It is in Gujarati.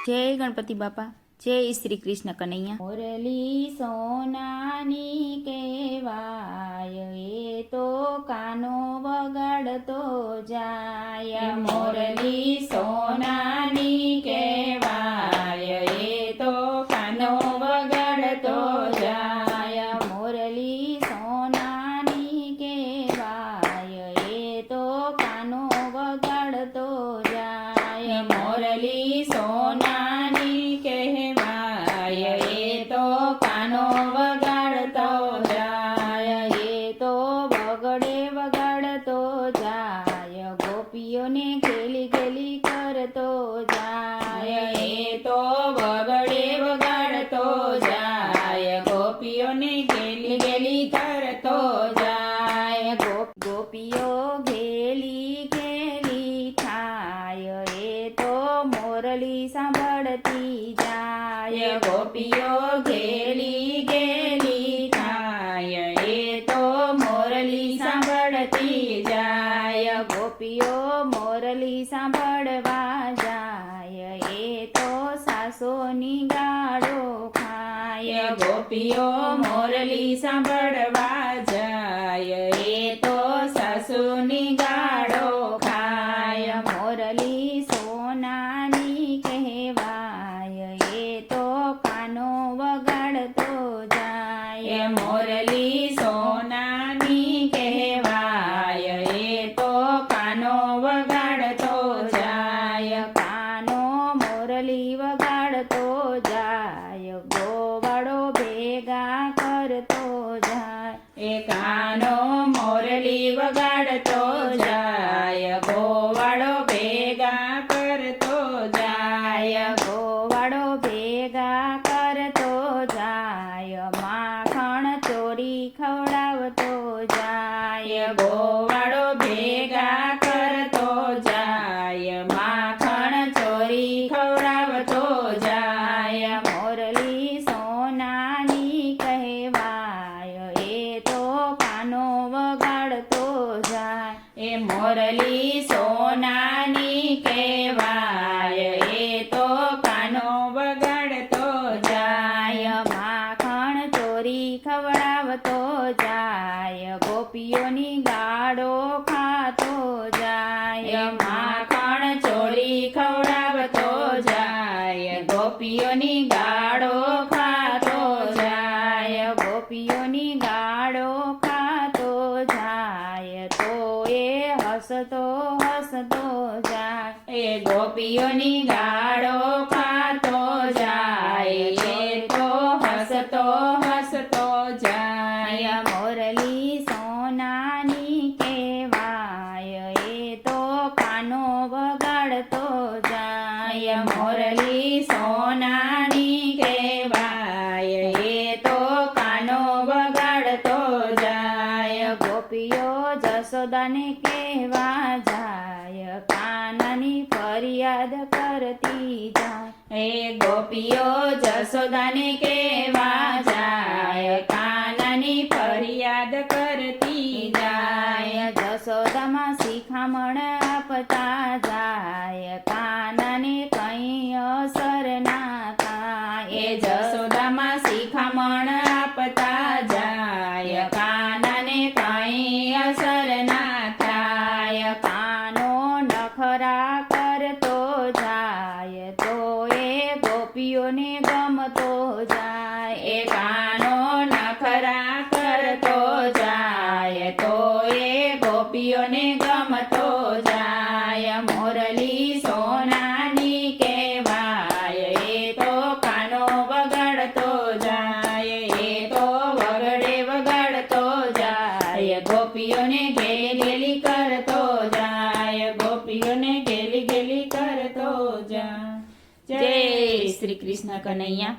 જય ગણપતિ બાપા, જય શ્રી કૃષ્ણ કનૈયા। મોરલી સોનાની કહેવાય, એ તો કાનો વગાડતો જાય। મોરલી સોનાની કહેવાય, એ તો કાનો વગાડતો જાય। મોરલી સોનાની કહેવાય, એ તો કાનો વગાડતો જાય। મોરલી સોનાની કહેવાય, એ તો કાનો વગાડતો જાય। એ તો વગડે વગાડતો જાય, ગોપીઓને ઘેલી ઘેલી કરતો જાય। એ તો વગડે વગાડતો જાય, ગોપીઓને ઘેલી ઘેલી કરતો જાય। ગોપીઓ ઘેલી ઘેલી થાય, એ તો મોરલી સાંભળતી જાય। ગોપીઓ ઘેલી ઘેલી થાય, એ તો મોરલી સાંભળતી જાય। ગોપીઓ મોરલી સાંભળવા જાય, એ તો સાસોની ગાળો ખાય। ગોપીઓ મોરલી સાંભળવા જાય, એ તો સાસુની ગાળો ખાય। મોરલી સોનાની કહેવાય, એ તો કાનો વગાડતો જાય। મોરલી સોનાની કહેવાય, એ તો કાનો વગાડતો જાય। કાનો મોરલી વગાડતો જાય, ગોવાળો ભેગા કરતો જાય। એ કાનો મોરલી વગાડતો જાય, ગોવાળો ભેગા કરતો જાય। ગોવાળો ભેગા કરતો જાય, માખણ ચોરી ખવડાવતો જાય। ગોવાળો ભેગા કરતો જાય, માખણ ચોરી ખવડાવતો જાય। મોરલી સોનાની કહેવાય, એ તો કાનો વગાડતો જાય। એ મોરલી સોનાની કહેવાય, એ તો કાનો વગાડતો જાય। માખણ ચોરી ખવડાવતો જાય, ગોપીઓની ગાળો ખાતો જાય। માખણ ચોરી ખવડાવતો જાય, ગોપીઓની ગાળો ખાતો જાય। ગોપીઓની ગાળો ખાતો જાય, તો એ હસતો હસતો જાય। એ ગોપીઓની ગાળો ખાતો જાય, એ તો હસતો હસતો જાય। મોરલી સોનાની કહેવાય, એ તો કાનો વગાડતો જાય। મોરલી સોનાની કહેવાય, એ તો કાનો વગાડતો જાય। ગોપીઓ જશોદાને કહેવા જાય, કાનાની ફરિયાદ કરતી જાય। એ ગોપીઓ જશોદાને કહેવા જાય, કાનાની ફરિયાદ કરતી જાય। જશોદામાં શિખામણ આપતા જાય, કાનાને કંઈ અસર ના થાય। એ જશોદામાં શિખામણ આપતા જાય, કાનાને કંઈ અસર ના થાય। કાનો નખરા કરતો જાય, તો એ ગોપીઓને ગમતો જાય। એ કાનો નખરા કરતો જાય, તો એ ગોપીઓને ગમતો જાય। મોરલી સોનાની કહેવાય, એ તો કાનો વગાડતો જાય। એ તો વગડે વગાડતો જાય, ગોપીઓને ઘેલી કરતો જાય। ગોપીઓને ઘેલી ઘેલી કરતો જાય। જય શ્રી કૃષ્ણ કનૈયા।